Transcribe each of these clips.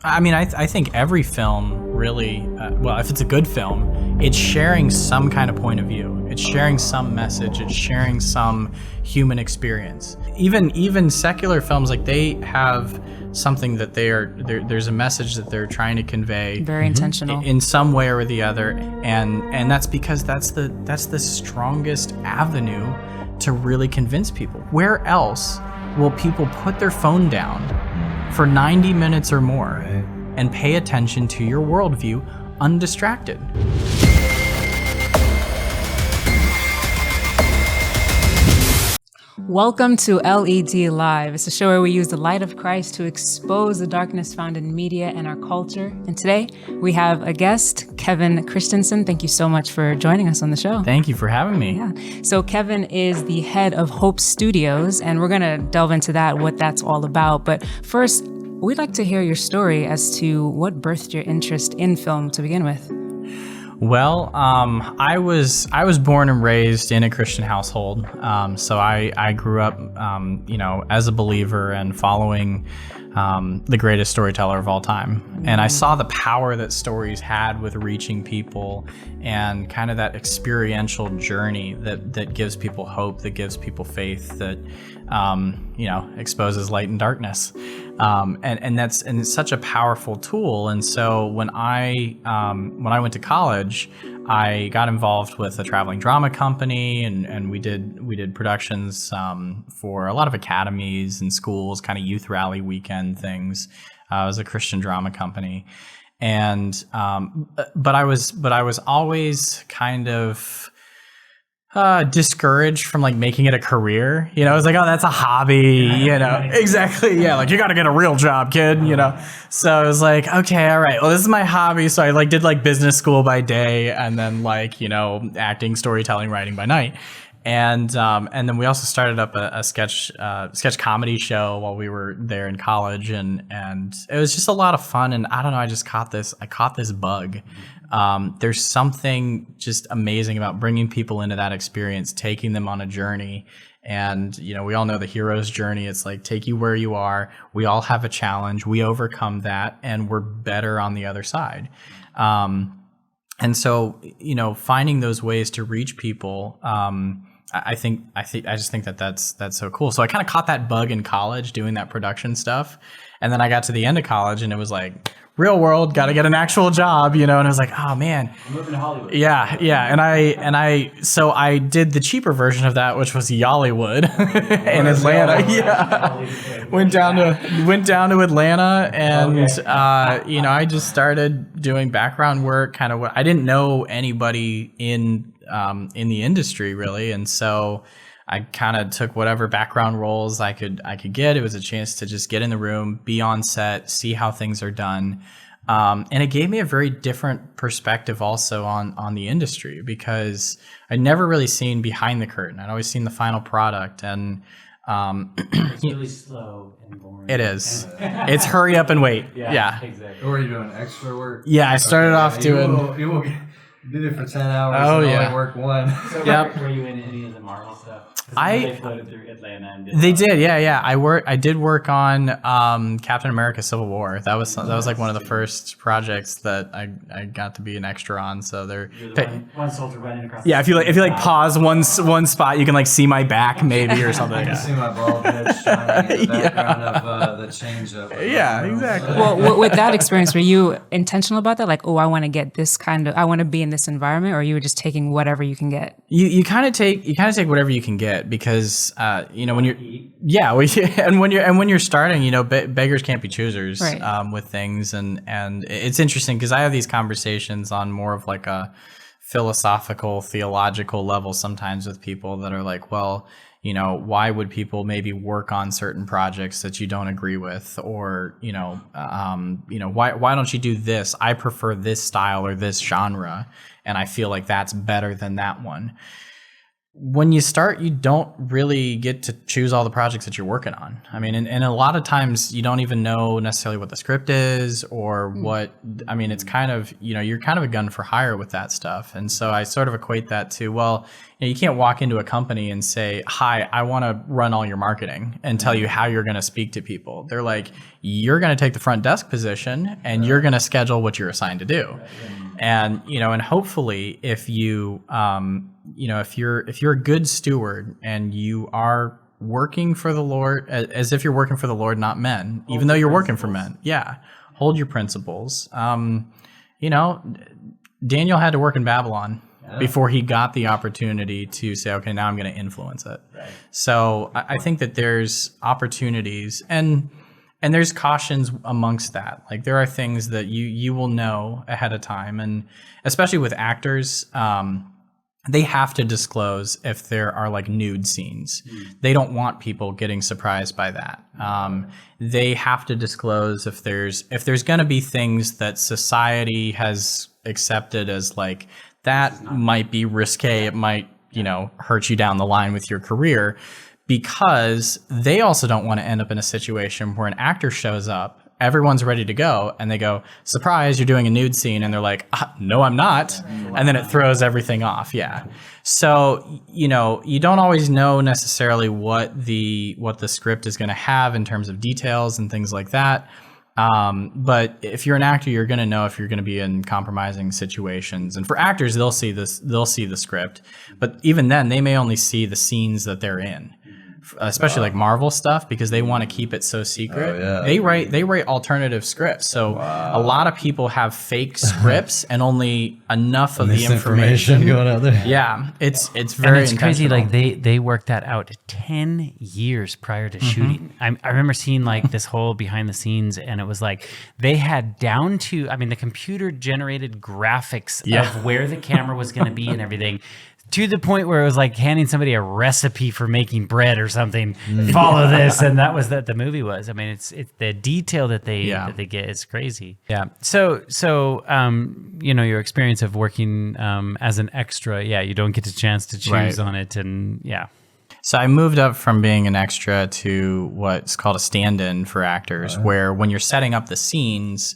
I mean, I think every film really, well, if it's a good film, it's sharing some kind of point of view. It's sharing some message. It's sharing some human experience. Even secular films, like they have something that there's a message that they're trying to convey. Very intentional. In some way or the other. And that's because that's the strongest avenue to really convince people. Where else will people put their phone down for 90 minutes or more and pay attention to your worldview undistracted? Welcome to LED Live. It's a show where we use the light of Christ to expose the darkness found in media and our culture. And today we have a guest, Kevin Christensen. Thank you so much for joining us on the show. Thank you for having me. Yeah. So Kevin is the head of Hope Studios, and we're going to delve into that, what that's all about. But first, we'd like to hear your story as to what birthed your interest in film to begin with. Well, I was born and raised in a Christian household, so I grew up, as a believer and following the greatest storyteller of all time. And I saw the power that stories had with reaching people and kind of that experiential journey that gives people hope, that gives people faith, that exposes light and darkness. And it's such a powerful tool. And so when I went to college, I got involved with a traveling drama company, and we did productions for a lot of academies and schools, kind of youth rally weekend things. It was a Christian drama company, and but I was always kind of discouraged from like making it a career. I was like, oh, that's a hobby, exactly. Yeah. Like, you got to get a real job, kid, So I was like, okay, all right, well, this is my hobby. So I did business school by day, and then acting, storytelling, writing by night. And then we also started up a sketch comedy show while we were there in college, and it was just a lot of fun. And I don't know, I caught this bug. There's something just amazing about bringing people into that experience, taking them on a journey. And, we all know the hero's journey. It's like, take you where you are. We all have a challenge. We overcome that, and we're better on the other side. And so, finding those ways to reach people, I just think that's so cool. So I kind of caught that bug in college doing that production stuff. And then I got to the end of college, and it was like, real world, got to get an actual job, and I was like, oh man, I'm moving to Hollywood. Yeah. So I did the cheaper version of that, which was Yollywood in Atlanta. Yeah, went down to Atlanta, and I just started doing background work. Kind of, I didn't know anybody in the industry really, and so I kind of took whatever background roles I could get. It was a chance to just get in the room, be on set, see how things are done. And it gave me a very different perspective also on the industry, because I'd never really seen behind the curtain. I'd always seen the final product, and it's really slow and boring. It is. It's hurry up and wait. Yeah. Exactly. Or are you doing extra work? Yeah, I started off doing. You did it for 10 hours. Oh, and yeah. only work one. So Yep. were you in any of the Marvel stuff? They floated through Atlanta and They did, yeah. I did work on Captain America: Civil War. That was like one of the first projects that I got to be an extra on. So You're the one soldier running across. Yeah, if you pause one spot, you can see my back maybe or something. I can Yeah. see my bald head shining in the background of the change up. Yeah, exactly. Well, with that experience, were you intentional about that? Like, oh, I want to get this I want to be in this environment, or you were just taking whatever you can get? You kind of take whatever you can get, because when you're starting, beggars can't be choosers, right. With things, and it's interesting because I have these conversations on more of like a philosophical, theological level sometimes with people that are like, well, why would people maybe work on certain projects that you don't agree with, or why don't you do this? I prefer this style or this genre, and I feel like that's better than that one. when you start, you don't really get to choose all the projects that you're working on. I mean, and a lot of times you don't even know necessarily what the script is or what, I mean, it's kind of, you're kind of a gun for hire with that stuff. And so I sort of equate that to, well, you can't walk into a company and say, hi, I want to run all your marketing and tell you how you're going to speak to people. They're like, you're going to take the front desk position and you're going to schedule what you're assigned to do. And, and hopefully if you, if you're a good steward and you are working for the Lord, as if you're working for the Lord, not men, even though you're working for men. Yeah. Hold your principles. Daniel had to work in Babylon before he got the opportunity to say, okay, now I'm going to influence it. Right. So I think that there's opportunities and there's cautions amongst that. Like there are things that you will know ahead of time. And especially with actors, they have to disclose if there are like nude scenes. They don't want people getting surprised by that. They have to disclose if there's going to be things that society has accepted as like, that might be risque. It might, hurt you down the line with your career, because they also don't want to end up in a situation where an actor shows up, everyone's ready to go, and they go, surprise, you're doing a nude scene, and they're like, no, I'm not, and then it throws everything off. Yeah. So, you don't always know necessarily what the script is going to have in terms of details and things like that. But if you're an actor, you're going to know if you're going to be in compromising situations. And for actors, they'll see the script, but even then they may only see the scenes that they're in. Especially like Marvel stuff, because they want to keep it so secret. Oh, yeah. They write alternative scripts. So a lot of people have fake scripts and only enough of the information going out there. Yeah, it's very and it's crazy. Like they worked that out 10 years prior to shooting. I remember seeing like this whole behind the scenes, and it was like they had down to, the computer generated graphics of where the camera was going to be and everything. To the point where it was like handing somebody a recipe for making bread or something. Follow this, and that was that the movie was. It's the detail that they get is crazy. Yeah. So your experience of working as an extra, you don't get a chance to choose on it, and So I moved up from being an extra to what's called a stand-in for actors, where when you're setting up the scenes,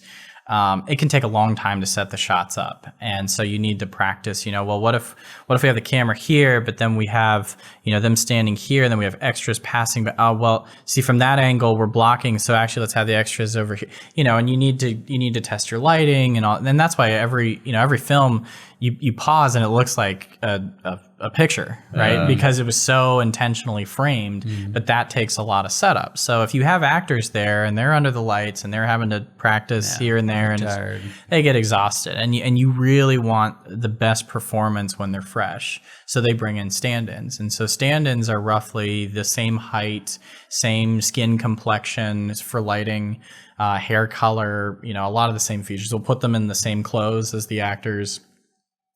it can take a long time to set the shots up. And so you need to practice, what if we have the camera here, but then we have, them standing here, and then we have extras passing, but, see, from that angle, we're blocking. So actually let's have the extras over here, and you need to test your lighting and all. And that's why every film you pause and it looks like a picture, right? Because it was so intentionally framed, but that takes a lot of setup. So if you have actors there and they're under the lights and they're having to practice here and there, and they get exhausted, and you really want the best performance when they're fresh. So they bring in stand-ins. And so stand-ins are roughly the same height, same skin complexion for lighting, hair color, a lot of the same features. We'll put them in the same clothes as the actors.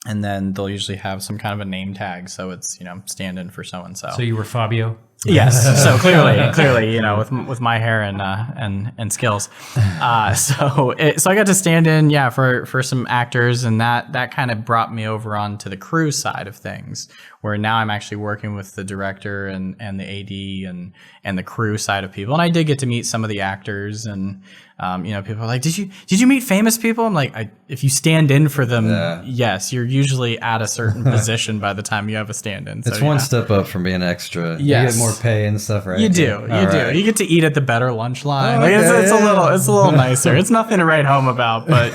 And then they'll usually have some kind of a name tag, so it's stand-in for so and so. So you were Fabio? Yes. So clearly, with my hair and skills, so I got to stand in, for some actors, and that kind of brought me over onto the crew side of things, where now I'm actually working with the director and the AD and the crew side of people, and I did get to meet some of the actors, and people are like, did you meet famous people? I'm like, if you stand in for them, yes, you're usually at a certain position by the time you have a stand-in. It's one step up from being extra. Yes. You get more pay and stuff, right? You do. You get to eat at the better lunch line. It's a little nicer. It's nothing to write home about, but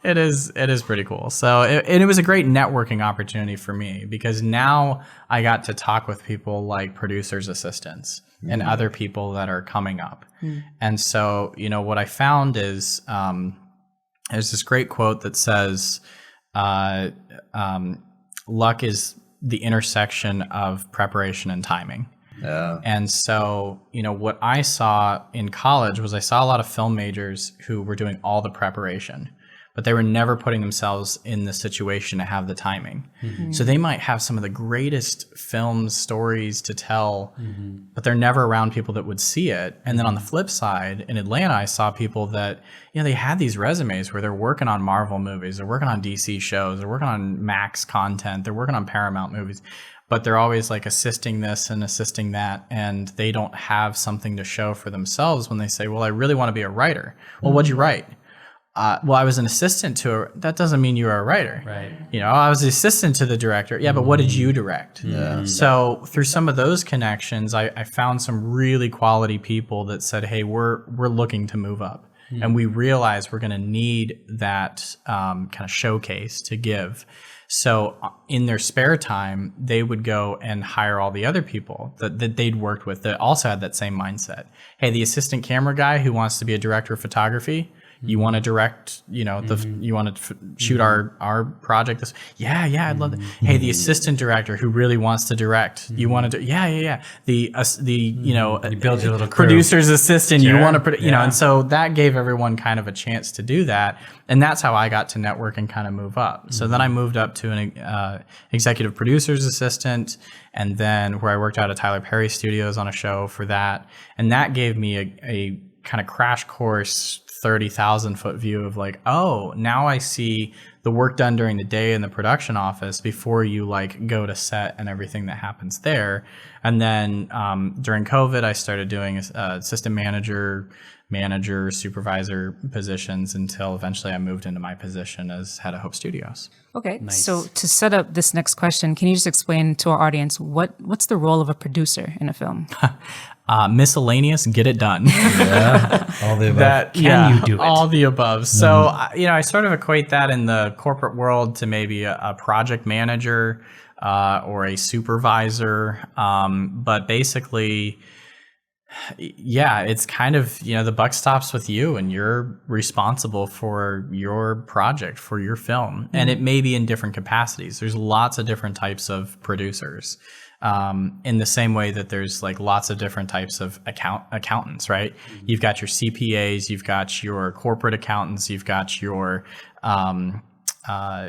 it is pretty cool. So it was a great networking opportunity for me, because now I got to talk with people like producers' assistants and other people that are coming up. And so, what I found is there's this great quote that says, luck is the intersection of preparation and timing. Yeah. And so, what I saw in college was I saw a lot of film majors who were doing all the preparation, but they were never putting themselves in the situation to have the timing. So they might have some of the greatest film stories to tell, but they're never around people that would see it. And then on the flip side, in Atlanta, I saw people that, they had these resumes where they're working on Marvel movies, they're working on DC shows, they're working on Max content, they're working on Paramount movies, but they're always like assisting this and assisting that, and they don't have something to show for themselves when they say, well, I really want to be a writer. Well, what'd you write? Well, I was an assistant to her. That doesn't mean you are a writer. Right. You know, I was the assistant to the director. Yeah, but what did you direct? Yeah. So through some of those connections, I found some really quality people that said, hey, we're looking to move up. And we realize we're going to need that kind of showcase to give. So in their spare time, they would go and hire all the other people that they'd worked with that also had that same mindset. Hey, the assistant camera guy who wants to be a director of photography, you want to direct, you know, you want to shoot our project. Yeah, I'd love that. Hey, the assistant director who really wants to direct, you want to do, yeah. The you know, You build your little crew. producer's assistant, you want to, you know, Yeah. and so that gave everyone kind of a chance to do that. And that's how I got to network and kind of move up. So then I moved up to an executive producer's assistant, and then where I worked out at Tyler Perry Studios on a show for that. And that gave me a kind of crash course 30,000-foot view of like, oh, now I see the work done during the day in the production office before you like go to set and everything that happens there. And then during COVID, I started doing assistant manager, supervisor positions until eventually I moved into my position as head of Hope Studios. Okay, so to set up this next question, can you just explain to our audience what's the role of a producer in a film? Miscellaneous, get it done. Yeah, all the above. Can you do it? All the above. So, you know, I sort of equate that in the corporate world to maybe a project manager or a supervisor. But basically, yeah, it's kind of, you know, the buck stops with you and you're responsible for your project, for your film. And it may be in different capacities. There's lots of different types of producers. In the same way that there's like lots of different types of accountants, right? You've got your CPAs, you've got your corporate accountants, you've got your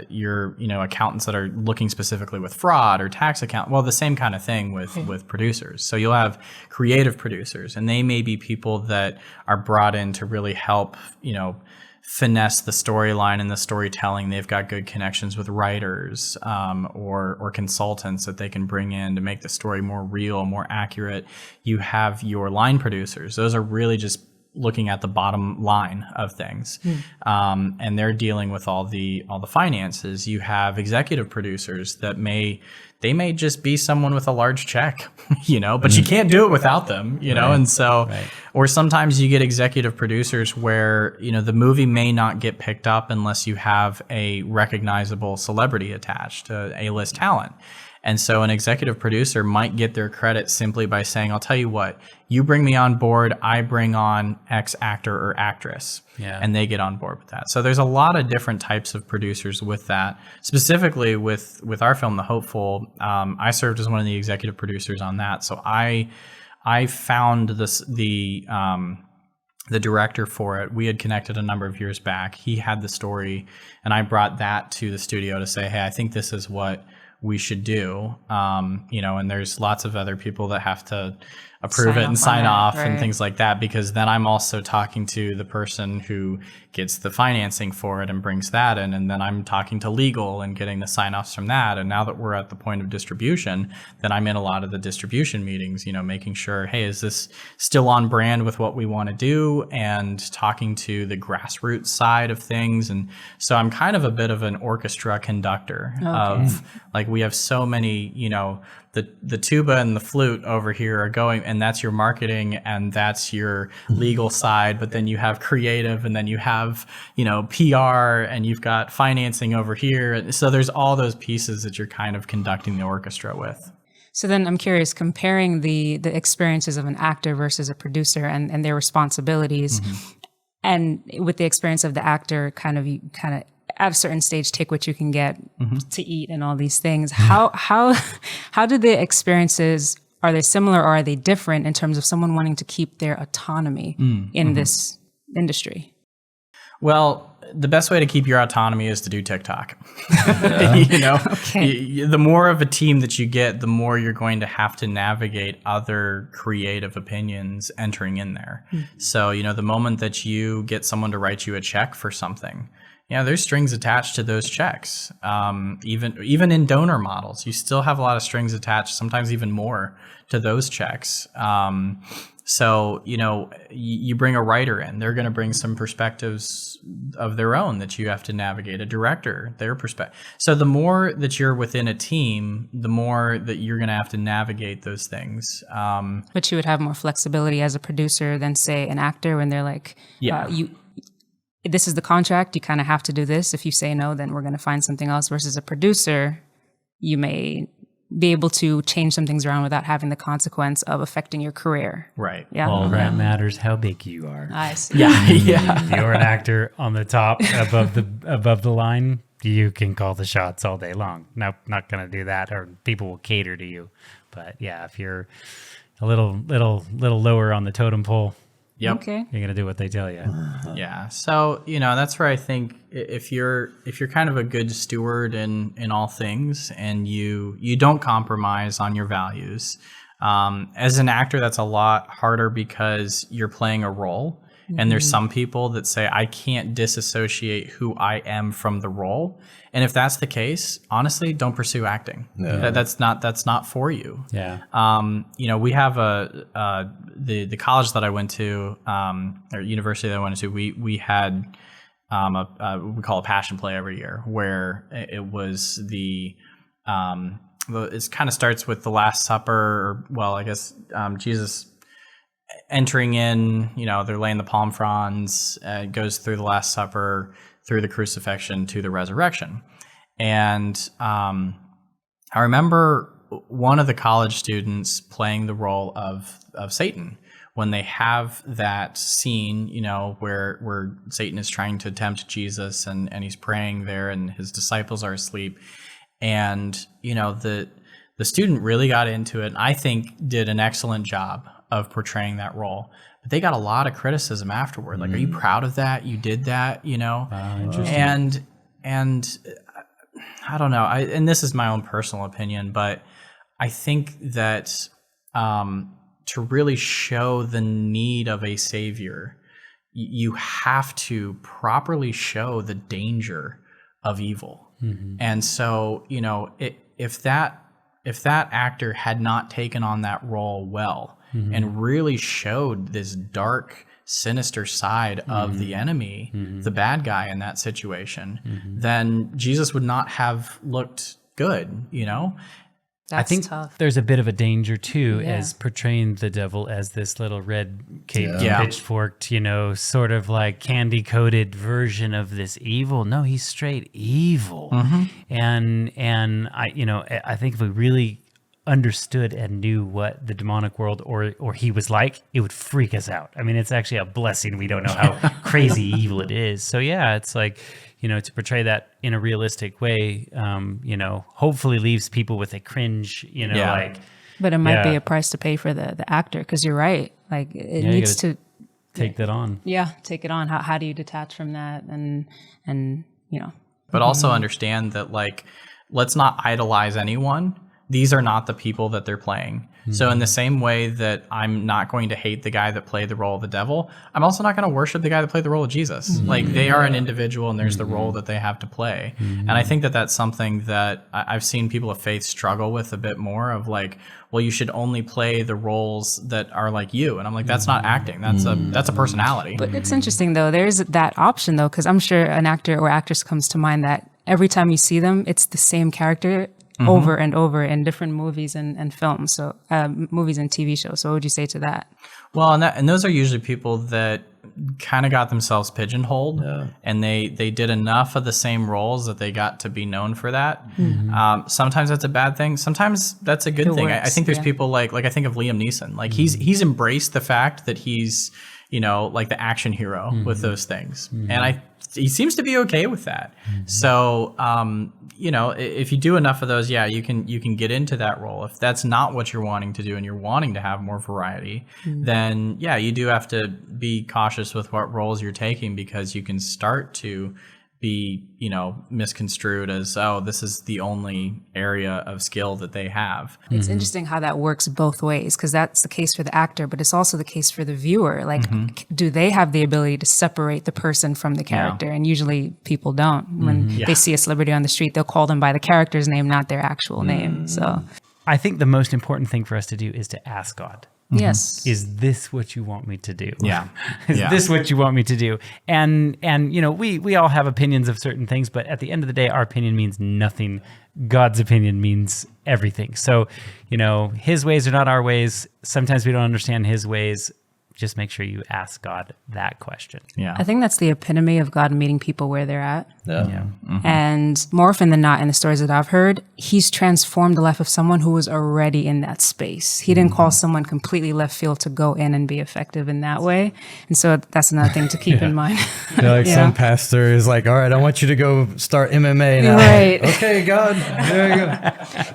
you know, accountants that are looking specifically with fraud or tax account. Well, the same kind of thing with producers. So you'll have creative producers, and they may be people that are brought in to really help, you know, finesse the storyline and the storytelling. They've got good connections with writers or consultants that they can bring in to make the story more real, more accurate. You have your line producers. Those are really just looking at the bottom line of things, and they're dealing with all the finances. You have executive producers that may just be someone with a large check, you know, but you can't do it without them, you know, and so, or sometimes you get executive producers where, you know, the movie may not get picked up unless you have a recognizable celebrity attached, A-list talent. And so an executive producer might get their credit simply by saying, I'll tell you what, you bring me on board, I bring on X actor or actress, and they get on board with that. So there's a lot of different types of producers with that. Specifically with our film, The Hopeful, I served as one of the executive producers on that. So I found the director for it. We had connected a number of years back. He had the story, and I brought that to the studio to say, hey, I think this is what we should do, you know, and there's lots of other people that have to approve it and sign off and things like that, because then I'm also talking to the person who gets the financing for it and brings that in, and then I'm talking to legal and getting the sign-offs from that. And now that we're at the point of distribution, then I'm in a lot of the distribution meetings, you know, making sure, hey, is this still on brand with what we want to do, and talking to the grassroots side of things. And so I'm kind of a bit of an orchestra conductor of, like, we have so many, you know, the tuba and the flute over here are going, and that's your marketing and that's your legal side, but then you have creative, and then you have, you know, PR, and you've got financing over here. So there's all those pieces that you're kind of conducting the orchestra with. So then I'm curious, comparing the experiences of an actor versus a producer and their responsibilities, and with the experience of the actor, kind of at a certain stage, take what you can get to eat and all these things. How do the experiences, are they similar or are they different in terms of someone wanting to keep their autonomy in this industry? Well, the best way to keep your autonomy is to do TikTok. The more of a team that you get, the more you're going to have to navigate other creative opinions entering in there. So, the moment that you get someone to write you a check for something, there's strings attached to those checks. Even in donor models, you still have a lot of strings attached, sometimes even more to those checks. So, you bring a writer in, they're going to bring some perspectives of their own that you have to navigate, a director, their perspective. So the more that you're within a team, the more that you're going to have to navigate those things. But you would have more flexibility as a producer than, say, an actor when they're like, this is the contract, you kind of have to do this. If you say no, then we're going to find something else. Versus a producer, you may be able to change some things around without having the consequence of affecting your career. Right. Yeah. All that matters how big you are. I see. Yeah. If you're an actor on the top above the line, you can call the shots all day long. Nope, not going to do that, or people will cater to you. But yeah, if you're a little lower on the totem pole, Yep. Okay. you're going to do what they tell you. Yeah. So, that's where I think if you're kind of a good steward in all things, and you don't compromise on your values, as an actor, that's a lot harder because you're playing a role. And there's some people that say, I can't disassociate who I am from the role. And if that's the case, honestly, don't pursue acting. No. That's not for you. Yeah. We have the college that I went to, or university that I went to, we had we call it passion play every year, where it was it kind of starts with the Last Supper, Jesus entering in, they're laying the palm fronds, goes through the Last Supper, through the crucifixion to the resurrection. And I remember one of the college students playing the role of Satan when they have that scene, where Satan is trying to tempt Jesus, and he's praying there, and his disciples are asleep. And, the student really got into it, and I think did an excellent job of portraying that role. But they got a lot of criticism afterward. Like, are you proud of that? You did that, Interesting. And I don't know. And this is my own personal opinion, but I think that to really show the need of a savior, you have to properly show the danger of evil. And so, if that actor had not taken on that role well, and really showed this dark, sinister side of the enemy, the bad guy in that situation, then Jesus would not have looked good, That's I think tough. there's a bit of a danger too, Yeah. as portraying the devil as this little red caped, Yeah. pitchforked, sort of like candy coated version of this evil. No, he's straight evil. And I think if we really understood and knew what the demonic world or he was like, it would freak us out. I mean, it's actually a blessing we don't know how crazy evil it is. So yeah, it's like, to portray that in a realistic way, hopefully leaves people with a cringe, But it might be Yeah. a price to pay for the actor, because you're right. Like, it you needs gotta to take that on. take it on. How do you detach from that? And But also understand that, like, let's not idolize anyone. These are not the people that they're playing. So in the same way that I'm not going to hate the guy that played the role of the devil, I'm also not going to worship the guy that played the role of Jesus. Like, they are an individual, and there's the role that they have to play. And I think that that's something that I've seen people of faith struggle with a bit more, of like, well, you should only play the roles that are like you. And I'm like, that's not acting. That's a personality. But it's interesting, though. There's that option, though, because I'm sure an actor or actress comes to mind that every time you see them, it's the same character over and over in different movies and films, so movies and TV shows. So what would you say to that? Well, and those are usually people that kind of got themselves pigeonholed, and they did enough of the same roles that they got to be known for that. Sometimes that's a bad thing. Sometimes that's a good It thing. I works, think there's yeah. people like I think of Liam Neeson. Like, he's embraced the fact that he's like the action hero with those things. And I he seems to be okay with that. So, if you do enough of those, you can get into that role. If that's not what you're wanting to do and you're wanting to have more variety, then you do have to be cautious with what roles you're taking, because you can start to be, misconstrued as, oh, this is the only area of skill that they have. It's interesting how that works both ways, because that's the case for the actor, but it's also the case for the viewer. Like, do they have the ability to separate the person from the character? And usually people don't. When they see a celebrity on the street, they'll call them by the character's name, not their actual name. So I think the most important thing for us to do is to ask God. yes. Is this what you want me to do? Yeah. Is this what you want me to do? And we all have opinions of certain things, but at the end of the day, our opinion means nothing. God's opinion means everything. So, his ways are not our ways. Sometimes we don't understand his ways. Just make sure you ask God that question. Yeah. I think that's the epitome of God meeting people where they're at. Yeah. And more often than not, in the stories that I've heard, he's transformed the life of someone who was already in that space. He didn't call someone completely left field to go in and be effective in that way. And so that's another thing to keep in mind. Some pastor is like, all right, I want you to go start MMA now. Right. Okay, God, there you go.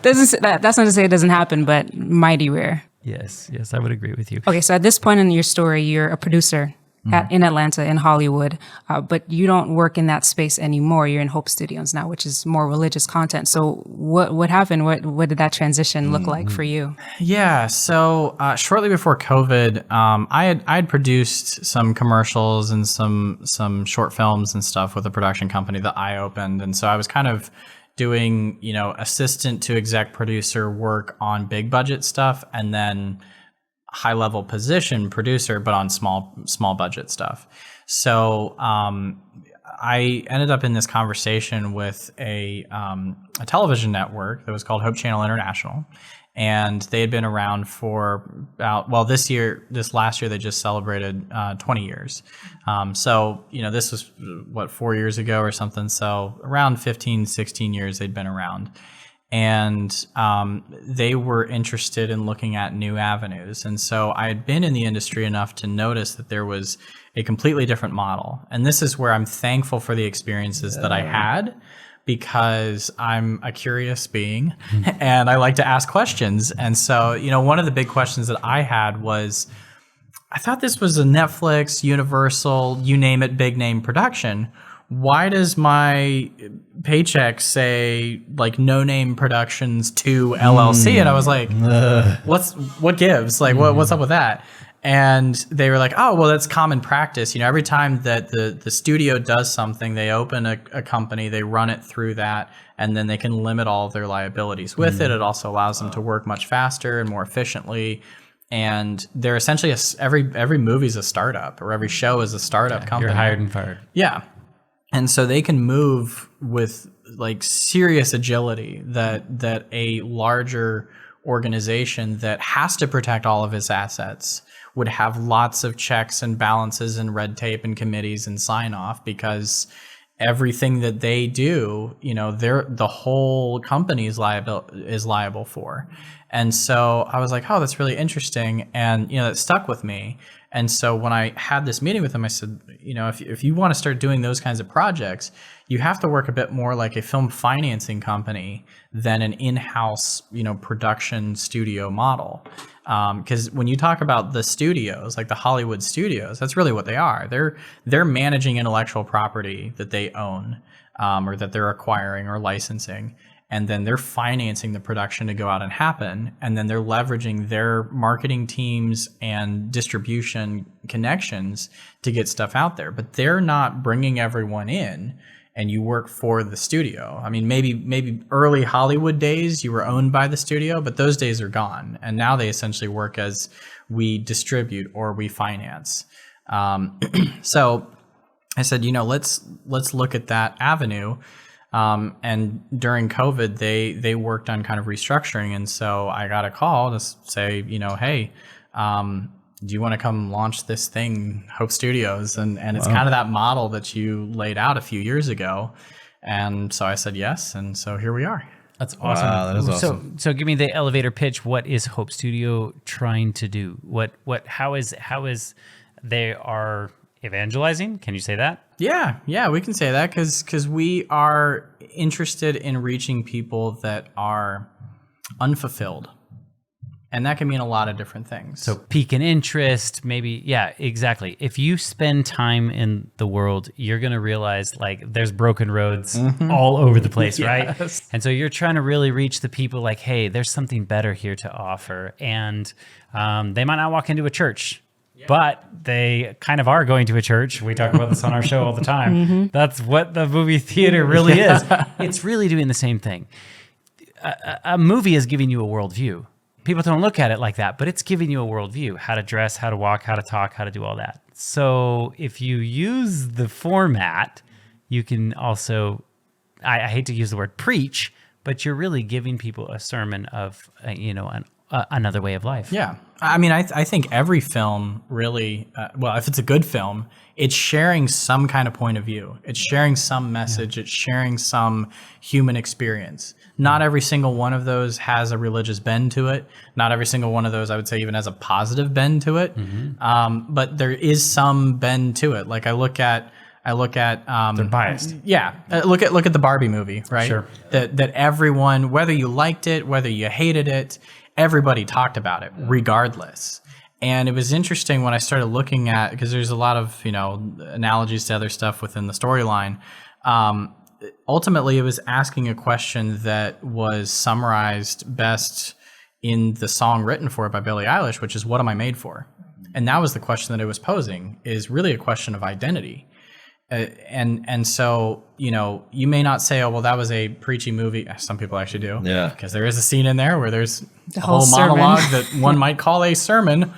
That's not to say it doesn't happen, but mighty rare. Yes, I would agree with you. Okay, so at this point in your story, you're a producer in Atlanta, in Hollywood, but you don't work in that space anymore. You're in Hope Studios now, which is more religious content. So what happened? What did that transition look like for you? Yeah, so shortly before COVID, I had produced some commercials and some short films and stuff with a production company that I opened, and so I was kind of doing, assistant to exec producer work on big budget stuff, and then high level position producer, but on small budget stuff. So I ended up in this conversation with a television network that was called Hope Channel International. And they had been around for about, this last year, they just celebrated 20 years. So, this was, 4 years ago or something. So around 15, 16 years they'd been around. And they were interested in looking at new avenues. And so I had been in the industry enough to notice that there was a completely different model. And this is where I'm thankful for the experiences that I had, because I'm a curious being and I like to ask questions. And so, one of the big questions that I had was, I thought this was a Netflix, Universal, you name it, big name production. Why does my paycheck say like No Name Productions 2 LLC? And I was like, what gives? Like, what's up with that? And they were like, oh, well, that's common practice. Every time that the studio does something, they open a company, they run it through that, and then they can limit all of their liabilities with it. It also allows them to work much faster and more efficiently. And they're essentially, every movie's a startup, or every show is a startup company. You're hired and fired. Yeah. And so they can move with like serious agility that a larger organization that has to protect all of its assets would have lots of checks and balances and red tape and committees and sign off, because everything that they do, the whole company is liable for. And so I was like, oh, that's really interesting. And, that stuck with me. And so when I had this meeting with them, I said, if you want to start doing those kinds of projects, you have to work a bit more like a film financing company than an in-house, production studio model. Because when you talk about the studios, like the Hollywood studios, that's really what they are. They're managing intellectual property that they own, or that they're acquiring or licensing. And then they're financing the production to go out and happen. And then they're leveraging their marketing teams and distribution connections to get stuff out there. But they're not bringing everyone in and you work for the studio. I mean, maybe early Hollywood days you were owned by the studio, but those days are gone. And now they essentially work as we distribute or we finance. So I said, let's look at that avenue. And during COVID, they worked on kind of restructuring. And so I got a call to say, hey, do you want to come launch this thing, Hope Studios? And it's kind of that model that you laid out a few years ago. And so I said yes. And so here we are. That's awesome. Wow, that is awesome. So give me the elevator pitch. What is Hope Studio trying to do? How is they are evangelizing? Can you say that? Yeah, we can say that because we are interested in reaching people that are unfulfilled. And that can mean a lot of different things. So pique an interest, maybe. Yeah, exactly. If you spend time in the world, you're going to realize like there's broken roads all over the place, right? And so you're trying to really reach the people like, hey, there's something better here to offer. And they might not walk into a church, but they kind of are going to a church. We talk about this on our show all the time. That's what the movie theater really is. It's really doing the same thing. A movie is giving you a worldview. People don't look at it like that, but it's giving you a worldview, how to dress, how to walk, how to talk, how to do all that. So if you use the format, you can also, I hate to use the word preach, but you're really giving people a sermon of, another way of life. Yeah. I mean, I think every film really, if it's a good film, it's sharing some kind of point of view. It's sharing some message. It's sharing some human experience. Not every single one of those has a religious bend to it. Not every single one of those, I would say, even has a positive bend to it. But there is some bend to it. Like I look at They're biased. Yeah, look at the Barbie movie, right? Sure. That everyone, whether you liked it, whether you hated it, everybody talked about it, regardless. And it was interesting when I started looking at, because there's a lot of analogies to other stuff within the storyline. Ultimately, it was asking a question that was summarized best in the song written for it by Billie Eilish, which is, what am I made for? And that was the question that it was posing, is really a question of identity. And so, you may not say, oh, well, that was a preachy movie. Some people actually do. Yeah. Because there is a scene in there where there's a whole whole sermon. monologue that one might call a sermon.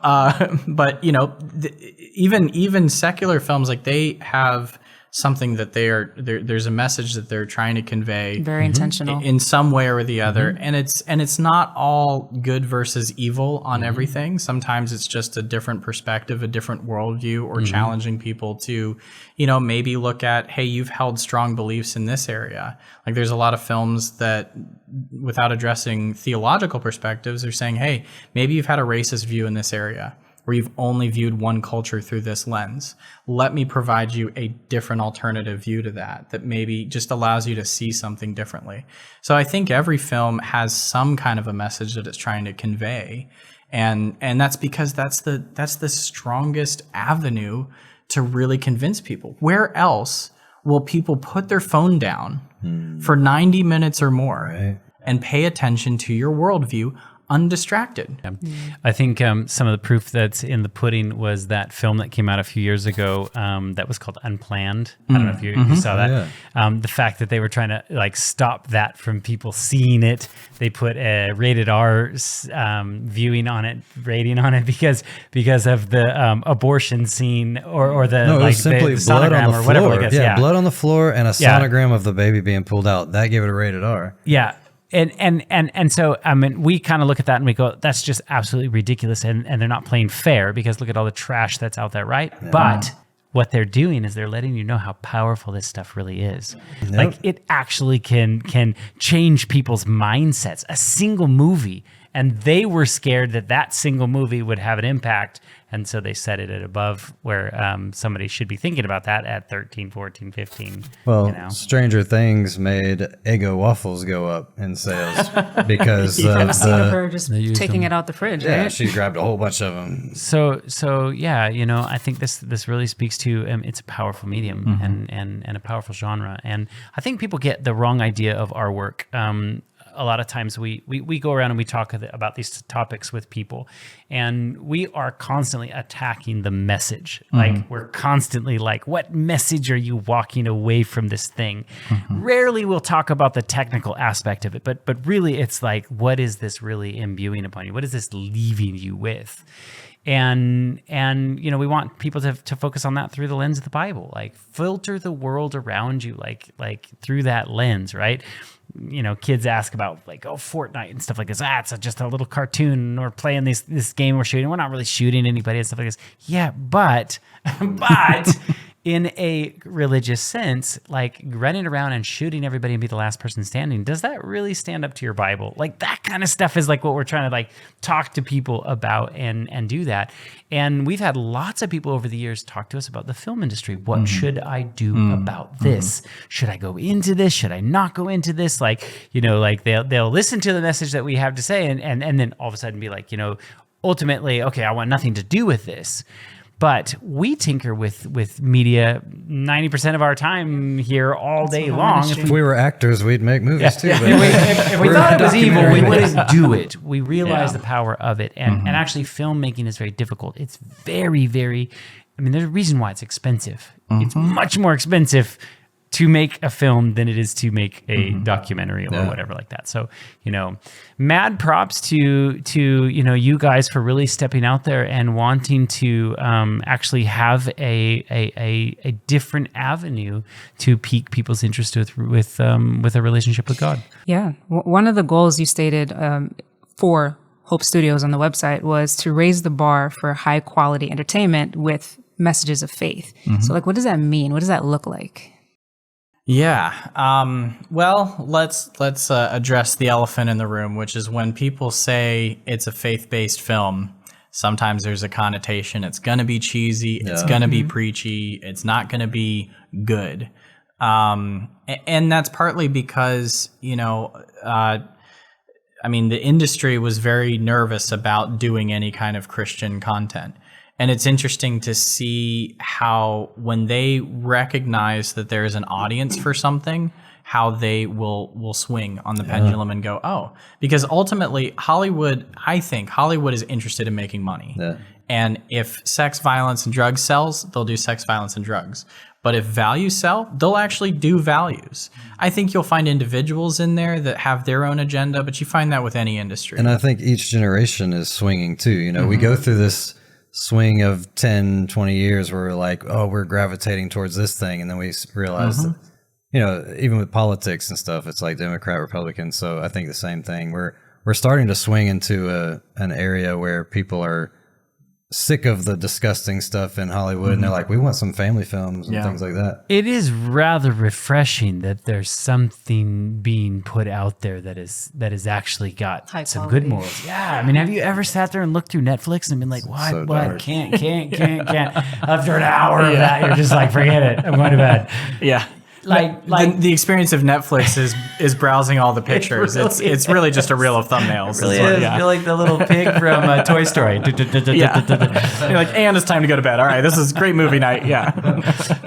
But, even secular films, like they have something that there's a message that they're trying to convey Very intentional. in some way or the other. And it's not all good versus evil on everything. Sometimes it's just a different perspective, a different worldview, or challenging people to, maybe look at, hey, you've held strong beliefs in this area. Like there's a lot of films that, without addressing theological perspectives, are saying, hey, maybe you've had a racist view in this area, where you've only viewed one culture through this lens. Let me provide you a different alternative view to that maybe just allows you to see something differently. So I think every film has some kind of a message that it's trying to convey. And that's because that's the strongest avenue to really convince people. Where else will people put their phone down for 90 minutes or more and pay attention to your worldview undistracted? I think some of the proof that's in the pudding was that film that came out a few years ago that was called Unplanned. I don't know if you saw that. The fact that they were trying to stop that from people seeing it, they put a rated R rating on it because of the abortion scene or the No, it was simply the blood on sonogram the or floor. whatever. I guess. Yeah, blood on the floor and a Yeah. sonogram of the baby being pulled out. That gave it a rated R. Yeah. And so, I mean, we kind of look at that and we go, that's just absolutely ridiculous. And they're not playing fair because look at all the trash that's out there, right? Yeah. But what they're doing is they're letting you know how powerful this stuff really is. Yep. Like it actually can change people's mindsets. A single movie. And they were scared that single movie would have an impact. And so they set it at above where somebody should be thinking about that at 13, 14, 15. Well, Stranger Things made Eggo waffles go up in sales because From a scene of her just taking it out the fridge, yeah, right? she grabbed a whole bunch of them. So yeah, I think this really speaks to it's a powerful medium and a powerful genre. And I think people get the wrong idea of our work. A lot of times we go around and we talk about these topics with people, and we are constantly attacking the message. Like we're constantly like, what message are you walking away from this thing? Rarely we'll talk about the technical aspect of it, but really it's like, what is this really imbuing upon you? What is this leaving you with? And we want people to focus on that through the lens of the Bible, like filter the world around you, like through that lens, right? Kids ask about Fortnite and stuff like this. It's just a little cartoon or playing this game we're shooting. We're not really shooting anybody and stuff like this. Yeah, but in a religious sense, like running around and shooting everybody and be the last person standing, does that really stand up to your Bible? Like that kind of stuff is like what we're trying to like talk to people about and do that. And we've had lots of people over the years talk to us about the film industry. What should I do about this? Should I go into this? Should I not go into this? Like, you know, like they'll listen to the message that we have to say and then all of a sudden be like, you know, ultimately, okay, I want nothing to do with this. But we tinker with media 90% of our time here all day long. If we were actors, we'd make movies too. But If we we're thought it was evil, we documentary wouldn't do it. We realize the power of it. And actually filmmaking is very difficult. It's very, very, I mean, there's a reason why it's expensive. It's much more expensive to make a film than it is to make a documentary or whatever like that. So, you know, mad props to you know, you guys for really stepping out there and wanting to actually have a different avenue to pique people's interest with a relationship with God. Yeah. One of the goals you stated for Hope Studios on the website was to raise the bar for high quality entertainment with messages of faith. So like, what does that mean? What does that look like? Yeah. Well, let's address the elephant in the room, which is when people say it's a faith-based film, sometimes there's a connotation. It's going to be cheesy. It's going to be preachy. It's not going to be good. And that's partly because, you know, I mean, the industry was very nervous about doing any kind of Christian content. And it's interesting to see how when they recognize that there is an audience for something, how they will swing on the pendulum and go, oh, because ultimately Hollywood, I think Hollywood is interested in making money. Yeah. And if sex, violence, and drugs sells, they'll do sex, violence, and drugs. But if values sell, they'll actually do values. I think you'll find individuals in there that have their own agenda, but you find that with any industry. And I think each generation is swinging too. You know, we go through this swing of 10, 20 years where we're like, oh, we're gravitating towards this thing. And then we realize that, you know, even with politics and stuff, it's like Democrat, Republican. So I think the same thing. We're starting to swing into an area where people are sick of the disgusting stuff in Hollywood, and they're like, we want some family films and things like that. It is rather refreshing that there's something being put out there that is actually got high some quality. good morals. Yeah, I mean, have you ever sat there and looked through Netflix and been like, what, So what, dark. can't. After an hour of that, you're just like, forget it, I'm going to bed. Yeah. Like The experience of Netflix is browsing all the pictures. really It's really just a reel of thumbnails. Really It's is. yeah. You're like the little pig from Toy Story. Yeah. You're like, and it's time to go to bed. All right, this is great movie night. Yeah.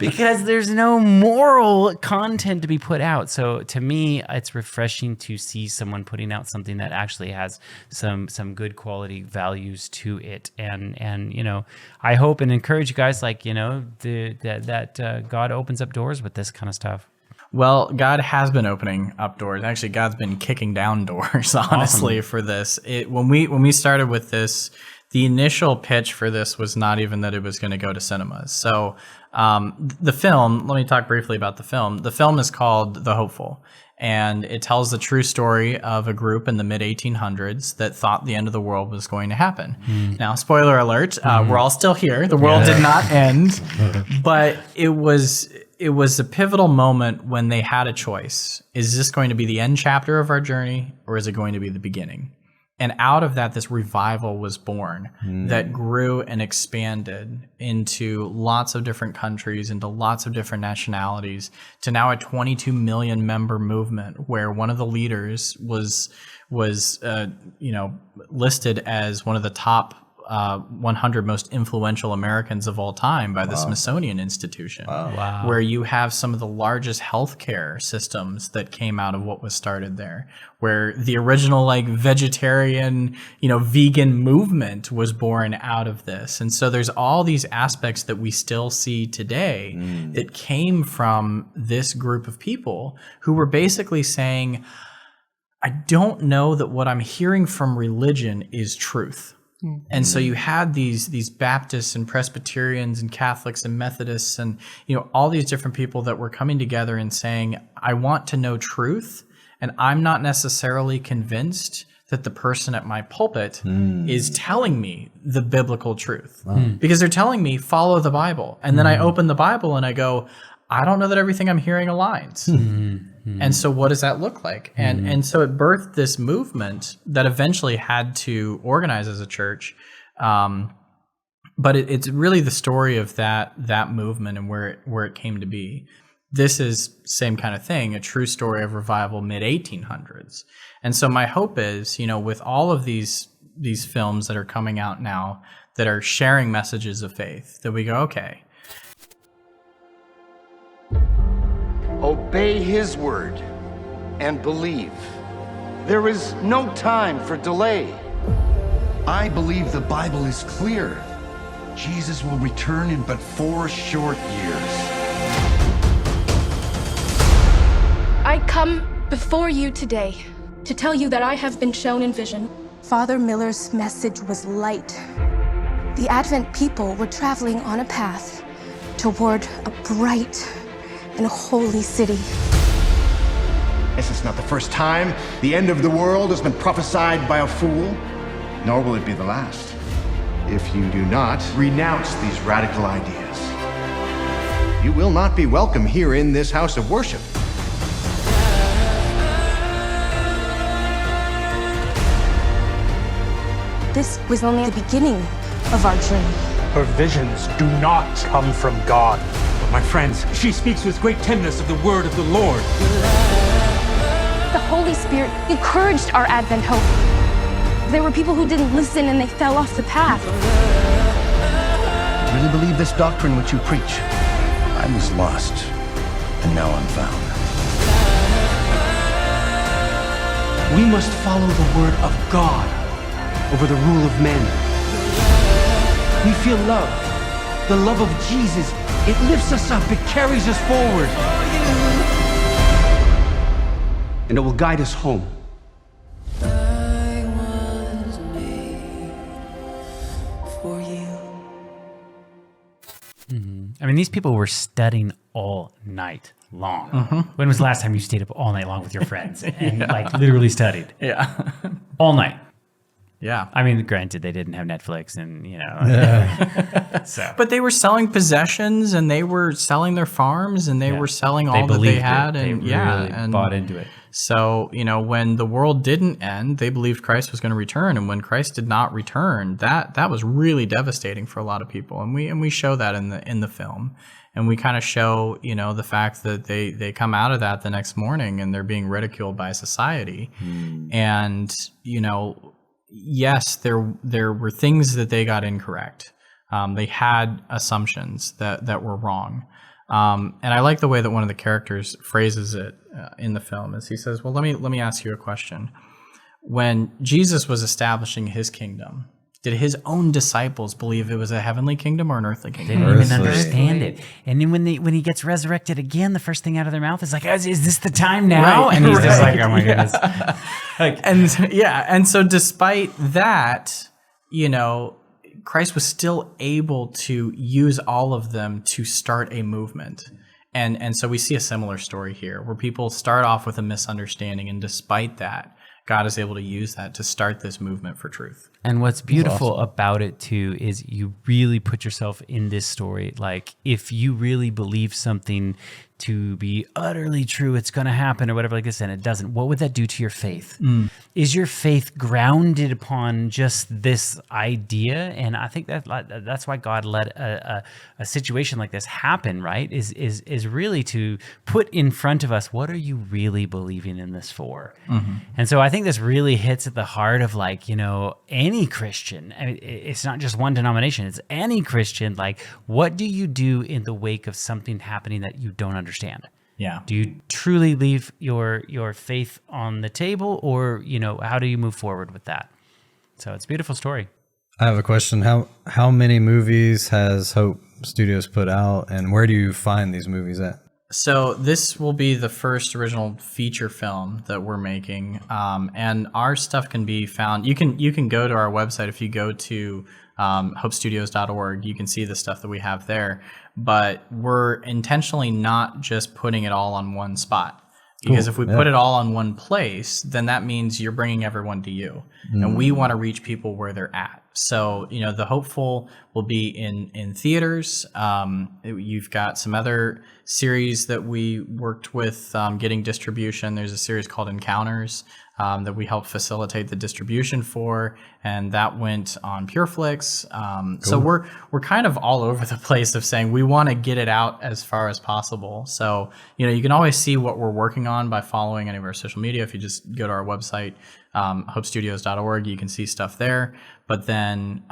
Because there's no moral content to be put out. So to me, it's refreshing to see someone putting out something that actually has some good quality values to it. And you know, I hope and encourage you guys, like, you know, that God opens up doors with this kind of stuff. Well, God has been opening up doors. Actually, God's been kicking down doors, honestly, for this. When we started with this, the initial pitch for this was not even that it was going to go to cinemas. So the film, let me talk briefly about the film. The film is called The Hopeful, and it tells the true story of a group in the mid-1800s that thought the end of the world was going to happen. Now, spoiler alert, we're all still here. The world did not end, but it was a pivotal moment when they had a choice. Is this going to be the end chapter of our journey, or is it going to be the beginning? And out of that, this revival was born that grew and expanded into lots of different countries, into lots of different nationalities, to now a 22 million member movement where one of the leaders was listed as one of the top 100 most influential Americans of all time by the Smithsonian Institution, where you have some of the largest healthcare systems that came out of what was started there, where the original like vegetarian, vegan movement was born out of this. And so there's all these aspects that we still see today that came from this group of people who were basically saying, I don't know that what I'm hearing from religion is truth. And so you had these Baptists and Presbyterians and Catholics and Methodists and all these different people that were coming together and saying, I want to know truth, and I'm not necessarily convinced that the person at my pulpit is telling me the biblical truth. Because they're telling me, follow the Bible. And then I open the Bible and I go, I don't know that everything I'm hearing aligns. And so what does that look like? And so it birthed this movement that eventually had to organize as a church. But it's really the story of that movement and where it came to be. This is same kind of thing, a true story of revival mid-1800s. And so my hope is, with all of these films that are coming out now that are sharing messages of faith, that we go, okay. Obey his word and believe. There is no time for delay. I believe the Bible is clear. Jesus will return in but 4 short years. I come before you today to tell you that I have been shown in vision. Father Miller's message was light. The Advent people were traveling on a path toward a bright and holy city. This is not the first time the end of the world has been prophesied by a fool, nor will it be the last, if you do not renounce these radical ideas. You will not be welcome here in this house of worship. This was only the beginning of our journey. Her visions do not come from God. But my friends, she speaks with great tenderness of the word of the Lord. The Holy Spirit encouraged our Advent hope. There were people who didn't listen and they fell off the path. Really believe this doctrine which you preach? I was lost, and now I'm found. We must follow the word of God over the rule of men. We feel love, the love of Jesus. It lifts us up, it carries us forward. And it will guide us home. I mean, these people were studying all night long. When was the last time you stayed up all night long with your friends and literally studied? Yeah. All night. Yeah. I mean, granted, they didn't have Netflix and, so. But they were selling possessions and they were selling their farms and they were selling all that they had. And they really bought into it. So, when the world didn't end, they believed Christ was going to return. And when Christ did not return, that was really devastating for a lot of people. And we show that in the film. And we kind of show, the fact that they come out of that the next morning and they're being ridiculed by society. And, yes, there were things that they got incorrect. They had assumptions that were wrong. And I like the way that one of the characters phrases it in the film is he says, well, let me ask you a question. When Jesus was establishing his kingdom, did his own disciples believe it was a heavenly kingdom or an earthly kingdom? They didn't even understand it. And then when he gets resurrected again, the first thing out of their mouth is like, is this the time now? Right. And he's just like, oh my goodness. And so despite that, Christ was still able to use all of them to start a movement. And so we see a similar story here where people start off with a misunderstanding, and despite that, God is able to use that to start this movement for truth. And what's beautiful about it too is you really put yourself in this story. Like if you really believe something to be utterly true, it's going to happen or whatever like this, and it doesn't, what would that do to your faith? Is your faith grounded upon just this idea? And I think that's why God let a situation like this happen, right? Is really to put in front of us, what are you really believing in this for? And so I think this really hits at the heart of any Christian. I mean, it's not just one denomination, it's any Christian. Like, what do you do in the wake of something happening that you don't understand? Yeah. Do you truly leave your faith on the table, or how do you move forward with that? So it's a beautiful story. I have a question. How many movies has Hope Studios put out, and where do you find these movies at? So this will be the first original feature film that we're making, and our stuff can be found. You can go to our website. If you go to hopestudios.org, you can see the stuff that we have there. But we're intentionally not just putting it all on one spot. Because Cool. if we put it all on one place, then that means you're bringing everyone to you. And we want to reach people where they're at. So, The Hopeful will be in theaters. You've got some other series that we worked with getting distribution. There's a series called Encounters that we helped facilitate the distribution for, and that went on PureFlix. So we're kind of all over the place of saying we want to get it out as far as possible. So, you can always see what we're working on by following any of our social media. If you just go to our website, hopestudios.org, you can see stuff there. But then,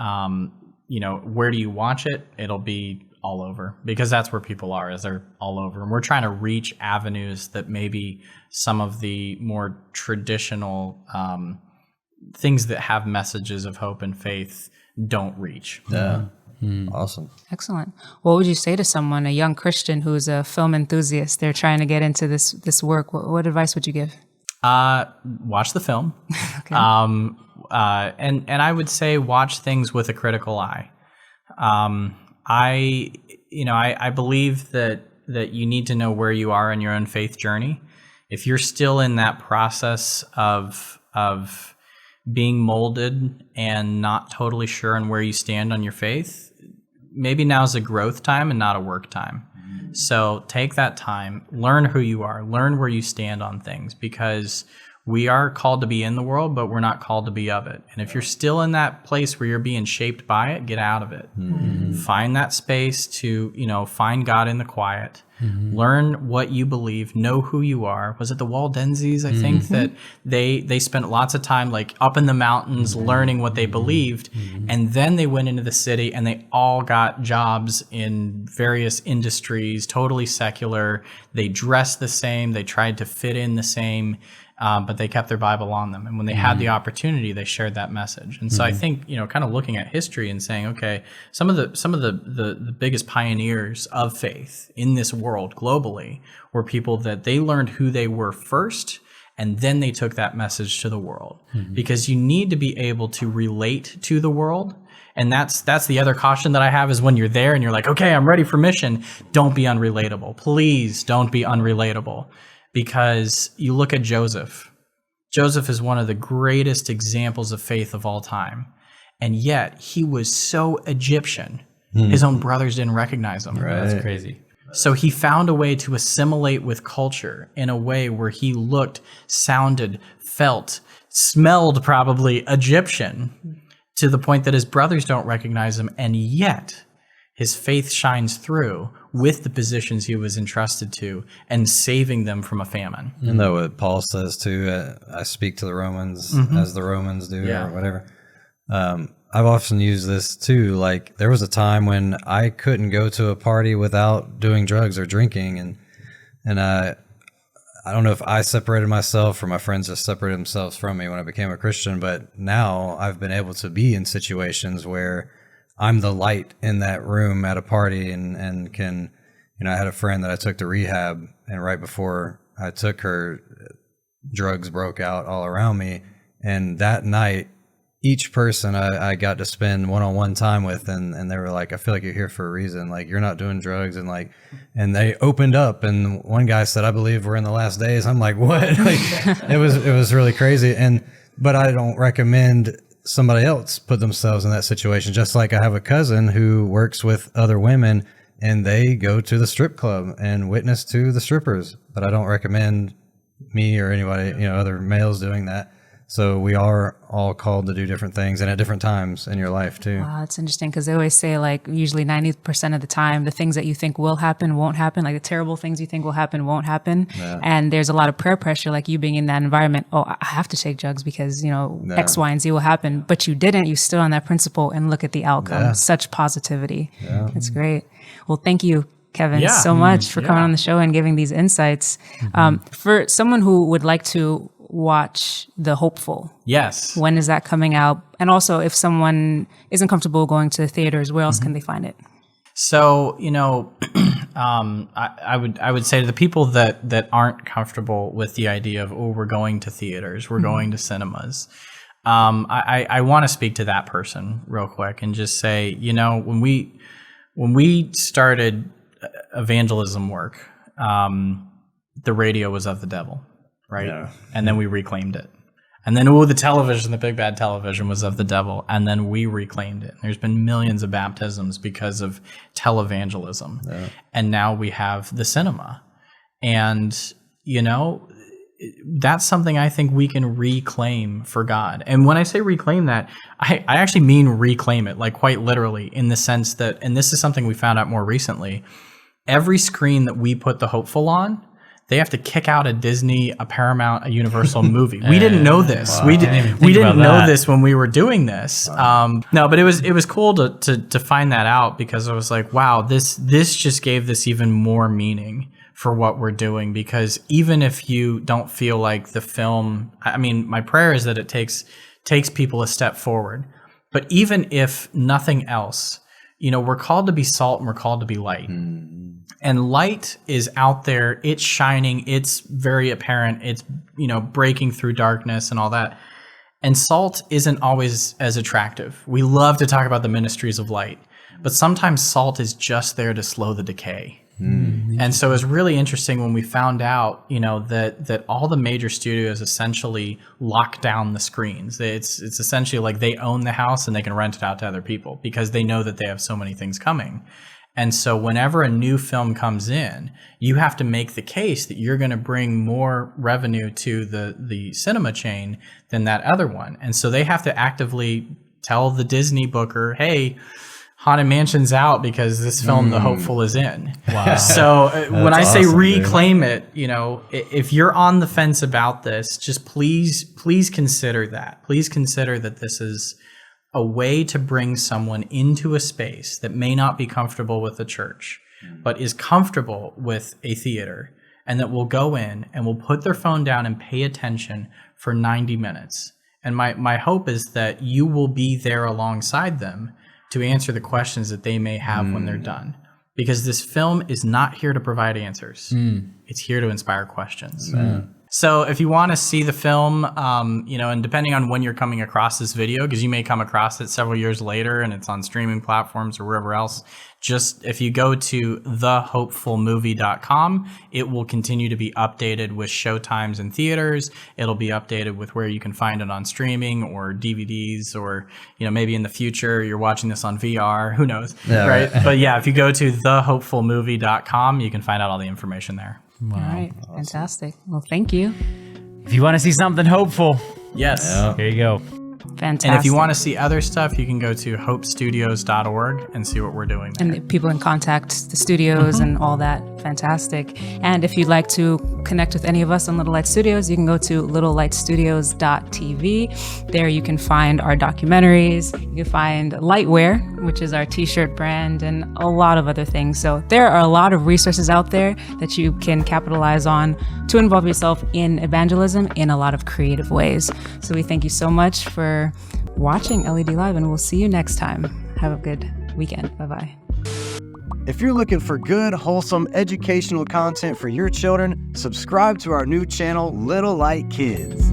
where do you watch it? It'll be all over, because that's where people are, is they're all over. And we're trying to reach avenues that maybe some of the more traditional things that have messages of hope and faith don't reach. Yeah. Awesome. Excellent. What would you say to someone, a young Christian who's a film enthusiast? They're trying to get into this work. What advice would you give? Watch the film. Okay. And I would say watch things with a critical eye. I believe that you need to know where you are in your own faith journey. If you're still in that process of being molded and not totally sure on where you stand on your faith, maybe now's a growth time and not a work time. So take that time, learn who you are, learn where you stand on things, because we are called to be in the world, but we're not called to be of it. And if you're still in that place where you're being shaped by it, get out of it. Find that space to, find God in the quiet. Learn what you believe, know who you are. Was it the Waldenses, I think, that they spent lots of time like up in the mountains learning what they believed, and then they went into the city and they all got jobs in various industries, totally secular. They dressed the same, they tried to fit in the same. But they kept their Bible on them. And when they had the opportunity, they shared that message. And so I think, kind of looking at history and saying, okay, some of the biggest pioneers of faith in this world globally were people that they learned who they were first, and then they took that message to the world. Because you need to be able to relate to the world. And that's the other caution that I have, is when you're there and you're like, okay, I'm ready for mission, don't be unrelatable. Please don't be unrelatable. Because you look at Joseph. Joseph is one of the greatest examples of faith of all time. And yet he was so Egyptian, his own brothers didn't recognize him. Right. That's crazy. So he found a way to assimilate with culture in a way where he looked, sounded, felt, smelled probably Egyptian, to the point that his brothers don't recognize him. And yet his faith shines through with the positions he was entrusted to, and saving them from a famine. And though what Paul says too, I speak to the Romans as the Romans do, or whatever. I've often used this too. Like, there was a time when I couldn't go to a party without doing drugs or drinking, and I don't know if I separated myself or my friends just separated themselves from me when I became a Christian. But now I've been able to be in situations where I'm the light in that room at a party, and can, I had a friend that I took to rehab, and right before I took her, drugs broke out all around me. And that night, each person I got to spend one-on-one time with, and they were like, I feel like you're here for a reason. Like, you're not doing drugs. And they opened up, and one guy said, I believe we're in the last days. I'm like, what? It was really crazy. But I don't recommend somebody else put themselves in that situation. Just like I have a cousin who works with other women, and they go to the strip club and witness to the strippers. But I don't recommend me or anybody, other males doing that. So we are all called to do different things, and at different times in your life too. Wow, it's interesting, because they always say, like, usually 90% of the time, the things that you think will happen won't happen. Like, the terrible things you think will happen won't happen. Yeah. And there's a lot of prayer pressure, like you being in that environment. Oh, I have to take drugs because, X, Y, and Z will happen. But you didn't. You stood on that principle, and look at the outcome. Yeah. Such positivity. Yeah. It's great. Well, thank you, Kevin, so much for coming on the show and giving these insights. For someone who would like to watch The Hopeful. Yes. When is that coming out? And also, if someone isn't comfortable going to the theaters, where else can they find it? So, I would say to the people that aren't comfortable with the idea of, we're going to theaters, we're going to cinemas. I want to speak to that person real quick and just say, when we started evangelism work, the radio was of the devil, right? Yeah. And then we reclaimed it. And then, the television, the big bad television was of the devil. And then we reclaimed it. There's been millions of baptisms because of televangelism. Yeah. And now we have the cinema. And, that's something I think we can reclaim for God. And when I say reclaim that, I actually mean reclaim it, like quite literally, in the sense that, and this is something we found out more recently, every screen that we put the hopeful on, they have to kick out a Disney, a Paramount, a Universal movie. We didn't know this. Wow. We didn't know this when we were doing this. No, but it was cool to find that out, because I was like, wow, this just gave this even more meaning for what we're doing. Because even if you don't feel like the film, I mean, my prayer is that it takes people a step forward. But even if nothing else, we're called to be salt and we're called to be light. And light is out there, it's shining, it's very apparent, it's, breaking through darkness and all that. And salt isn't always as attractive. We love to talk about the ministries of light, but sometimes salt is just there to slow the decay. And so it was really interesting when we found out, that all the major studios essentially lock down the screens. It's essentially like they own the house and they can rent it out to other people because they know that they have so many things coming. And so whenever a new film comes in, you have to make the case that you're going to bring more revenue to the cinema chain than that other one. And so they have to actively tell the Disney booker, hey, Haunted Mansion's out because this film, The Hopeful, is in. Wow. So when I say reclaim it, if you're on the fence about this, just please consider that. Please consider that this is a way to bring someone into a space that may not be comfortable with the church, but is comfortable with a theater, and that will go in and will put their phone down and pay attention for 90 minutes. And my hope is that you will be there alongside them to answer the questions that they may have when they're done. Because this film is not here to provide answers. It's here to inspire questions. So if you want to see the film, and depending on when you're coming across this video, because you may come across it several years later and it's on streaming platforms or wherever else, just if you go to thehopefulmovie.com, it will continue to be updated with showtimes in theaters. It'll be updated with where you can find it on streaming or DVDs, or, maybe in the future you're watching this on VR, who knows, right? But yeah, if you go to thehopefulmovie.com, you can find out all the information there. Wow. All right. Awesome. Fantastic. Well, thank you. If you want to see something hopeful, yes, here you go. Fantastic. And if you want to see other stuff, you can go to hopestudios.org and see what we're doing there. And the people can contact the studios and all that. Fantastic. And if you'd like to connect with any of us on Little Light Studios, you can go to littlelightstudios.tv. There you can find our documentaries. You can find Lightwear, which is our t-shirt brand, and a lot of other things. So there are a lot of resources out there that you can capitalize on to involve yourself in evangelism in a lot of creative ways. So we thank you so much for watching LED Live, and we'll see you next time. Have a good weekend. Bye-bye. If you're looking for good, wholesome, educational content for your children, subscribe to our new channel, Little Light Kids.